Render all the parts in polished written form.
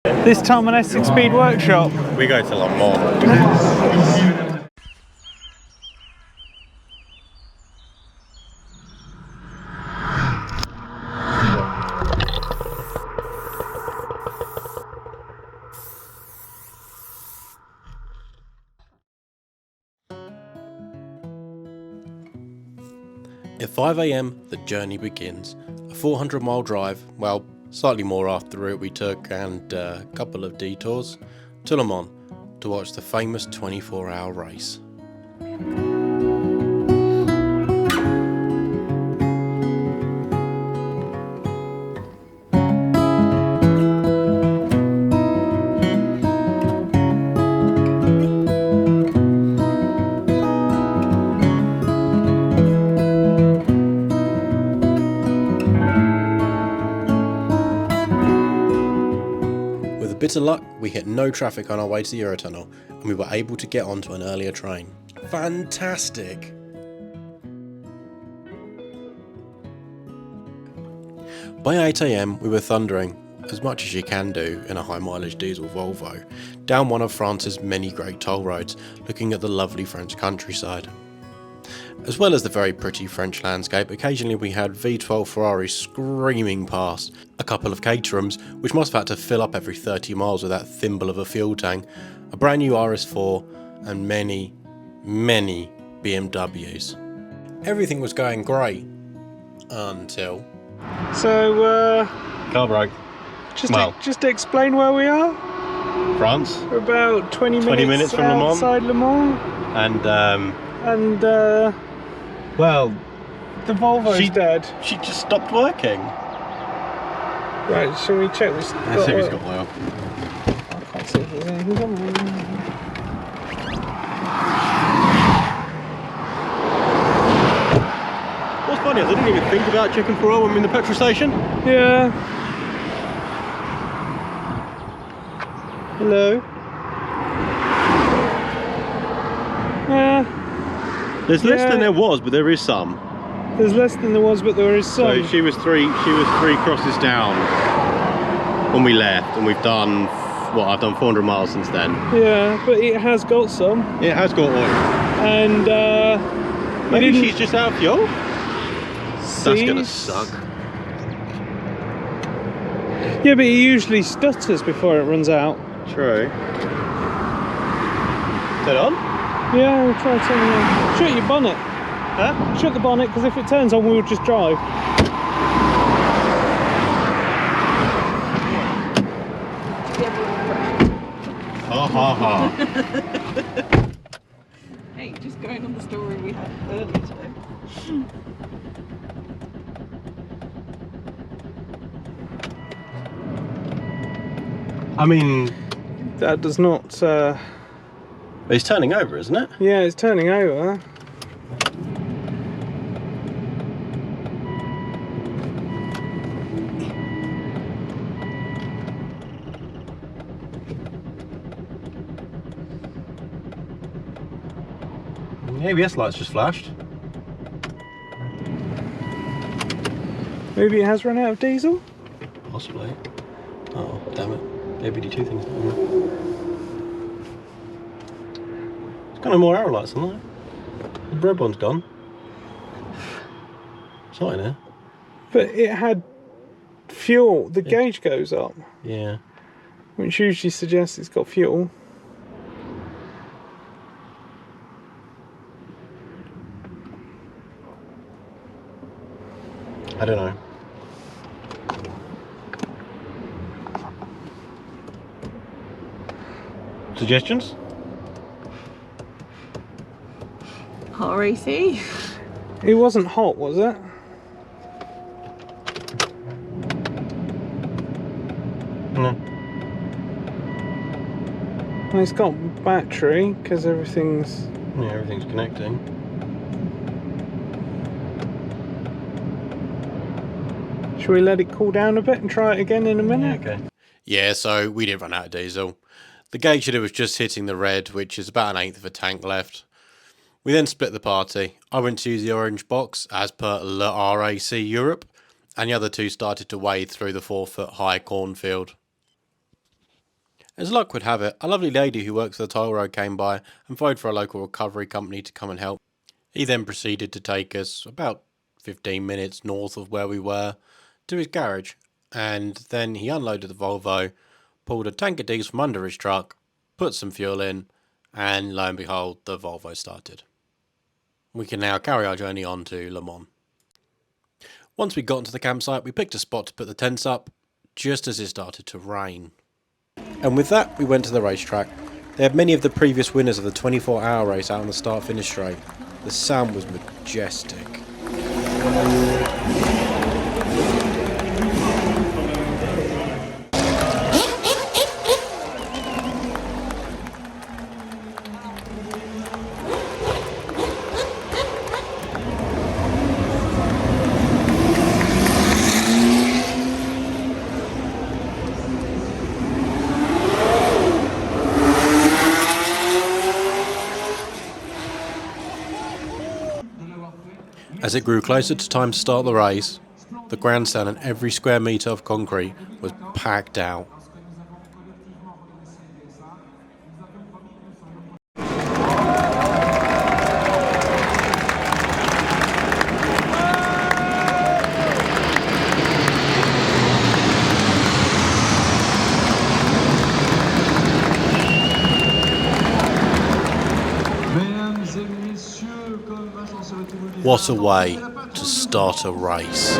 This time on Essex Speed Workshop. We go to Le Mans. At 5 AM the journey begins. A 400-mile drive, well, slightly more after the route we took and a couple of detours, to Le Mans to watch the famous 24-hour race. With a bit of luck, we hit no traffic on our way to the Eurotunnel and we were able to get onto an earlier train. Fantastic! By 8 AM we were thundering, as much as you can do in a high mileage diesel Volvo, down one of France's many great toll roads, looking at the lovely French countryside. As well as the very pretty French landscape, occasionally we had V12 Ferraris screaming past, a couple of Caterhams which must have had to fill up every 30 miles with that thimble of a fuel tank, a brand new RS4 and many BMWs. Everything was going great until... So, car broke. just explain where we are. France. We're about 20 minutes from Le Mans. outside Le Mans. And well, the Volvo's dead. she just stopped working. Right, shall we check this? Let's see if it's got oil. I can't see if there's anything on there. What's funny is I didn't even think about checking for oil when I'm in the petrol station. Yeah. Hello. There's less than there was, but there is some. There's less than there was, but there is some. So she was three crosses down when we left, and we've done what, I've done 400 miles since then. Yeah, but it has got some. It has got oil. And maybe she's just out of fuel. That's gonna suck. Yeah, but it usually stutters before it runs out. True. Turn it on? Yeah, we'll try turning it on. Shut your bonnet. Huh? Shut the bonnet, because if it turns on, we'll just drive. Ha ha ha. Hey, just going on the story we had earlier today. I mean, That does not... it's turning over, isn't it? Yeah, it's turning over. The ABS light's just flashed. Maybe it has run out of diesel? Possibly. Oh, damn it. The ABD2 thing's not on. It's got no more arrow lights on there. The red one's gone. It's not in here. But it had fuel. The gauge goes up, Yeah. which usually suggests it's got fuel. I don't know. Suggestions? RAC? It wasn't hot, was it? No. Well, it's got battery, because everything's... Yeah, everything's connecting. Shall we let it cool down a bit and try it again in a minute? Yeah, okay. Yeah, so we didn't run out of diesel. The gauge header was just hitting the red, which is about 1/8 of a tank left. We then split the party. I went to use the orange box as per Le RAC Europe, and the other two started to wade through the 4-foot high cornfield. As luck would have it, a lovely lady who works for the toll road came by and phoned for a local recovery company to come and help. He then proceeded to take us about 15 minutes north of where we were to his garage, and then he unloaded the Volvo, pulled a tank of diesel from under his truck, put some fuel in, and lo and behold, the Volvo started. We can now carry our journey on to Le Mans. Once we got into the campsite, we picked a spot to put the tents up, just as it started to rain. And with that, we went to the racetrack. They had many of the previous winners of the 24-hour race out on the start-finish straight. The sound was majestic. As it grew closer to time to start the race, the grandstand and every square metre of concrete was packed out. What a way to start a race.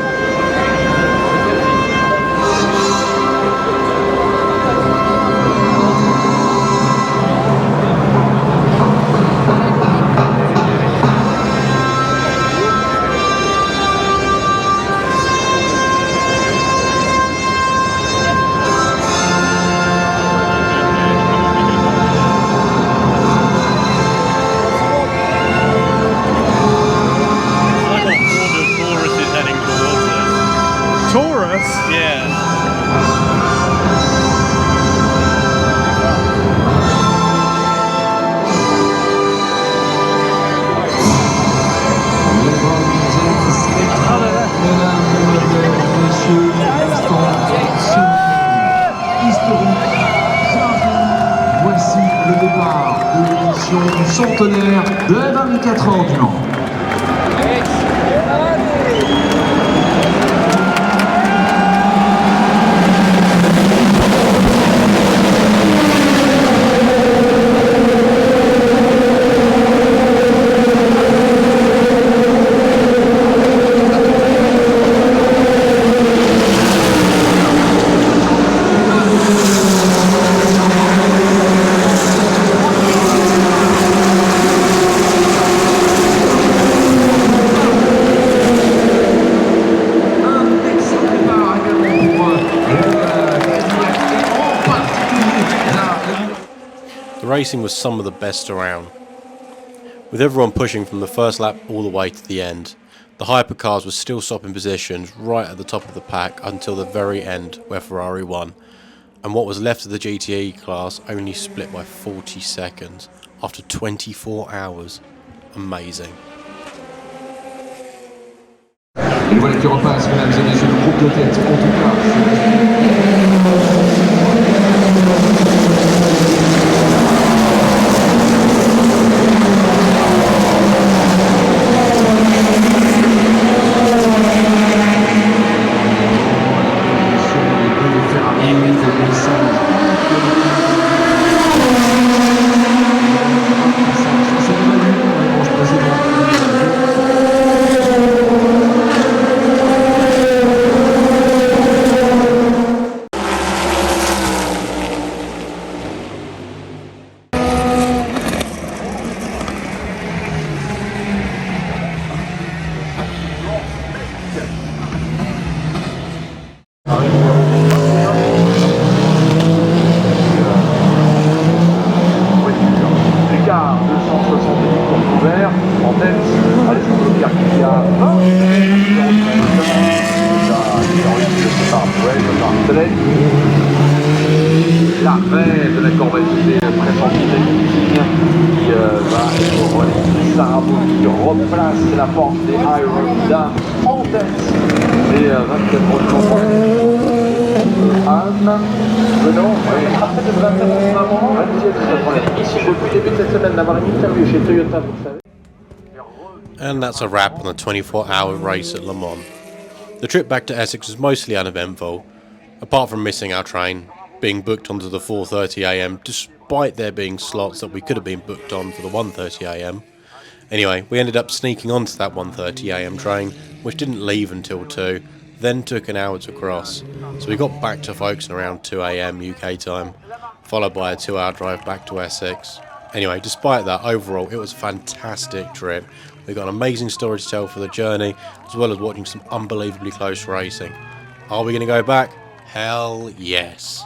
Du centenaire de la 24 heures du Mans. The racing was some of the best around, with everyone pushing from the first lap all the way to the end. The hypercars were still swapping positions right at the top of the pack until the very end, where Ferrari won, and what was left of the GTE class only split by 40 seconds after 24 hours. Amazing. Et voilà qui repasse, mesdames et messieurs, le groupe de tête, en tout cas. L'arrêt de la corvette était très sensible qui va être relayé. Sarabo qui replace la force des Iron Dames en tête des 24 heures. Anne, venons, après de 27 ici depuis le début de cette semaine d'avoir une interview chez Toyota, vous savez. And that's a wrap on the 24-hour race at Le Mans. The trip back to Essex was mostly uneventful, apart from missing our train, being booked onto the 4:30am, despite there being slots that we could have been booked on for the 1:30am. Anyway, we ended up sneaking onto that 1:30am train, which didn't leave until 2, then took an hour to cross, so we got back to Folkestone around 2am UK time, followed by a 2-hour drive back to Essex. Anyway, despite that, overall it was a fantastic trip. We got an amazing story to tell for the journey, as well as watching some unbelievably close racing. Are we going to go back? Hell yes.